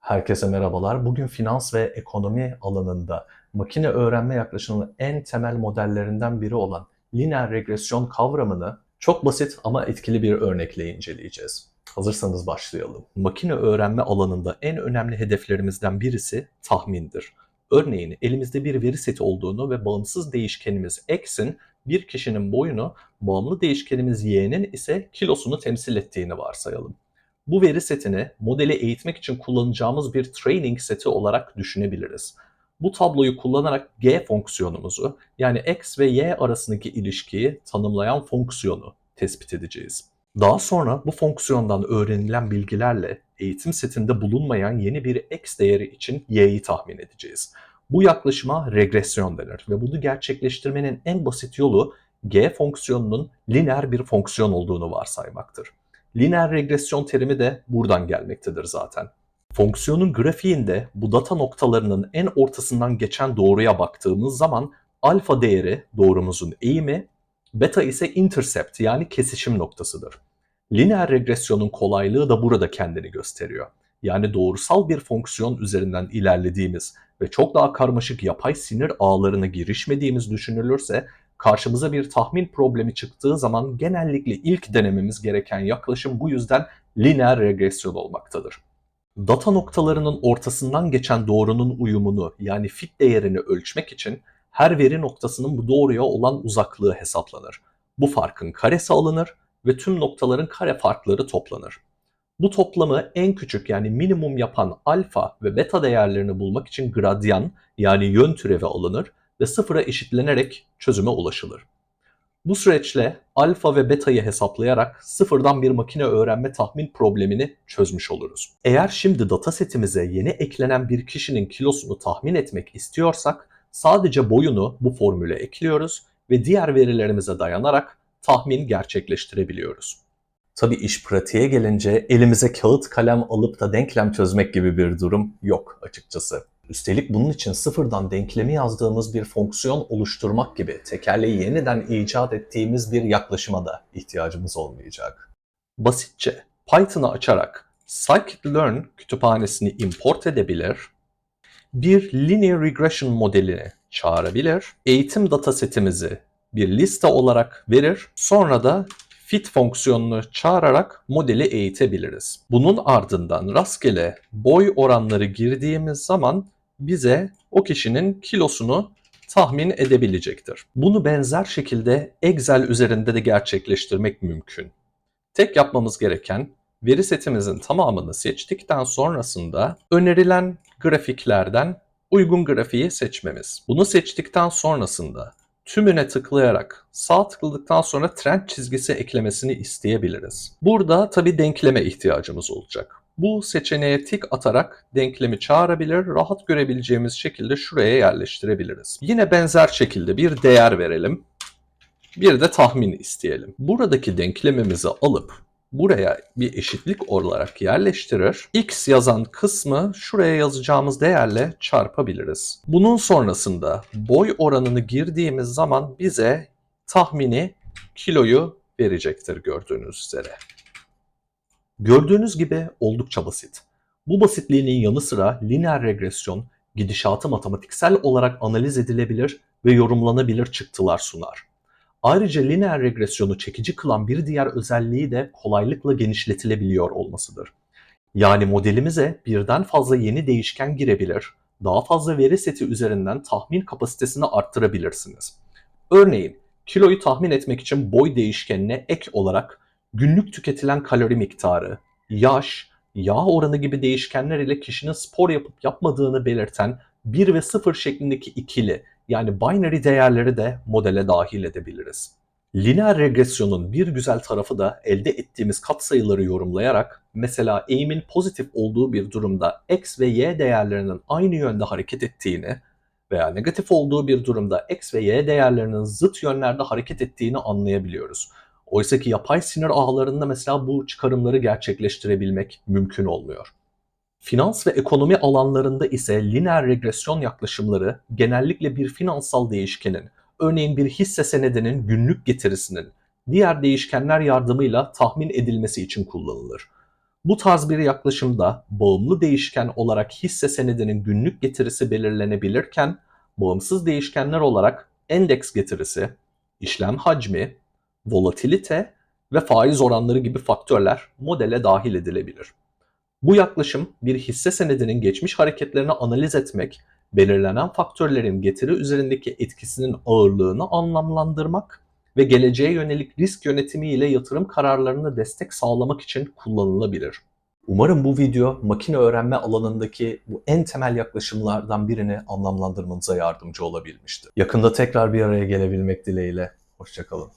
Herkese merhabalar. Bugün finans ve ekonomi alanında makine öğrenme yaklaşımının en temel modellerinden biri olan lineer regresyon kavramını çok basit ama etkili bir örnekle inceleyeceğiz. Hazırsanız başlayalım. Makine öğrenme alanında en önemli hedeflerimizden birisi tahmindir. Örneğin elimizde bir veri seti olduğunu ve bağımsız değişkenimiz x'in bir kişinin boyunu, bağımlı değişkenimiz y'nin ise kilosunu temsil ettiğini varsayalım. Bu veri setini modeli eğitmek için kullanacağımız bir training seti olarak düşünebiliriz. Bu tabloyu kullanarak g fonksiyonumuzu yani x ve y arasındaki ilişkiyi tanımlayan fonksiyonu tespit edeceğiz. Daha sonra bu fonksiyondan öğrenilen bilgilerle eğitim setinde bulunmayan yeni bir x değeri için y'yi tahmin edeceğiz. Bu yaklaşıma regresyon denir ve bunu gerçekleştirmenin en basit yolu g fonksiyonunun lineer bir fonksiyon olduğunu varsaymaktır. Lineer regresyon terimi de buradan gelmektedir zaten. Fonksiyonun grafiğinde bu data noktalarının en ortasından geçen doğruya baktığımız zaman alfa değeri doğrumuzun eğimi, beta ise intercept yani kesişim noktasıdır. Lineer regresyonun kolaylığı da burada kendini gösteriyor. Yani doğrusal bir fonksiyon üzerinden ilerlediğimiz ve çok daha karmaşık yapay sinir ağlarına girişmediğimiz düşünülürse karşımıza bir tahmin problemi çıktığı zaman genellikle ilk denememiz gereken yaklaşım bu yüzden lineer regresyon olmaktadır. Data noktalarının ortasından geçen doğrunun uyumunu yani fit değerini ölçmek için her veri noktasının bu doğruya olan uzaklığı hesaplanır. Bu farkın karesi alınır ve tüm noktaların kare farkları toplanır. Bu toplamı en küçük yani minimum yapan alfa ve beta değerlerini bulmak için gradyan yani yön türevi alınır ve sıfıra eşitlenerek çözüme ulaşılır. Bu süreçle alfa ve beta'yı hesaplayarak sıfırdan bir makine öğrenme tahmin problemini çözmüş oluruz. Eğer şimdi datasetimize yeni eklenen bir kişinin kilosunu tahmin etmek istiyorsak sadece boyunu bu formüle ekliyoruz ve diğer verilerimize dayanarak tahmin gerçekleştirebiliyoruz. Tabii iş pratiğe gelince elimize kağıt kalem alıp da denklem çözmek gibi bir durum yok açıkçası. Üstelik bunun için sıfırdan denklemi yazdığımız bir fonksiyon oluşturmak gibi tekerleği yeniden icat ettiğimiz bir yaklaşıma da ihtiyacımız olmayacak. Basitçe Python'ı açarak scikit-learn kütüphanesini import edebilir, bir linear regression modelini çağırabilir, eğitim datasetimizi bir liste olarak verir, sonra da fit fonksiyonunu çağırarak modeli eğitebiliriz. Bunun ardından rastgele boy oranları girdiğimiz zaman bize o kişinin kilosunu tahmin edebilecektir. Bunu benzer şekilde Excel üzerinde de gerçekleştirmek mümkün. Tek yapmamız gereken veri setimizin tamamını seçtikten sonrasında önerilen grafiklerden uygun grafiği seçmemiz. Bunu seçtikten sonrasında tümüne tıklayarak sağ tıkladıktan sonra trend çizgisi eklemesini isteyebiliriz. Burada tabi denkleme ihtiyacımız olacak. Bu seçeneğe tik atarak denklemi çağırabilir, rahat görebileceğimiz şekilde şuraya yerleştirebiliriz. Yine benzer şekilde bir değer verelim. Bir de tahmin isteyelim. Buradaki denklemimizi alıp buraya bir eşitlik olarak yerleştirir. X yazan kısmı şuraya yazacağımız değerle çarpabiliriz. Bunun sonrasında boy oranını girdiğimiz zaman bize tahmini kiloyu verecektir gördüğünüz üzere. Gördüğünüz gibi oldukça basit. Bu basitliğinin yanı sıra lineer regresyon gidişatı matematiksel olarak analiz edilebilir ve yorumlanabilir çıktılar sunar. Ayrıca lineer regresyonu çekici kılan bir diğer özelliği de kolaylıkla genişletilebiliyor olmasıdır. Yani modelimize birden fazla yeni değişken girebilir, daha fazla veri seti üzerinden tahmin kapasitesini arttırabilirsiniz. Örneğin kiloyu tahmin etmek için boy değişkenine ek olarak günlük tüketilen kalori miktarı, yaş, yağ oranı gibi değişkenler ile kişinin spor yapıp yapmadığını belirten 1 ve 0 şeklindeki ikili yani binary değerleri de modele dahil edebiliriz. Lineer regresyonun bir güzel tarafı da elde ettiğimiz katsayıları yorumlayarak mesela eğimin pozitif olduğu bir durumda x ve y değerlerinin aynı yönde hareket ettiğini veya negatif olduğu bir durumda x ve y değerlerinin zıt yönlerde hareket ettiğini anlayabiliyoruz. Oysa ki yapay sinir ağlarında mesela bu çıkarımları gerçekleştirebilmek mümkün olmuyor. Finans ve ekonomi alanlarında ise lineer regresyon yaklaşımları genellikle bir finansal değişkenin, örneğin bir hisse senedinin günlük getirisinin diğer değişkenler yardımıyla tahmin edilmesi için kullanılır. Bu tarz bir yaklaşımda bağımlı değişken olarak hisse senedinin günlük getirisi belirlenebilirken, bağımsız değişkenler olarak endeks getirisi, işlem hacmi, volatilite ve faiz oranları gibi faktörler modele dahil edilebilir. Bu yaklaşım bir hisse senedinin geçmiş hareketlerini analiz etmek, belirlenen faktörlerin getiri üzerindeki etkisinin ağırlığını anlamlandırmak ve geleceğe yönelik risk yönetimi ile yatırım kararlarına destek sağlamak için kullanılabilir. Umarım bu video makine öğrenme alanındaki bu en temel yaklaşımlardan birini anlamlandırmanıza yardımcı olabilmiştir. Yakında tekrar bir araya gelebilmek dileğiyle. Hoşça kalın.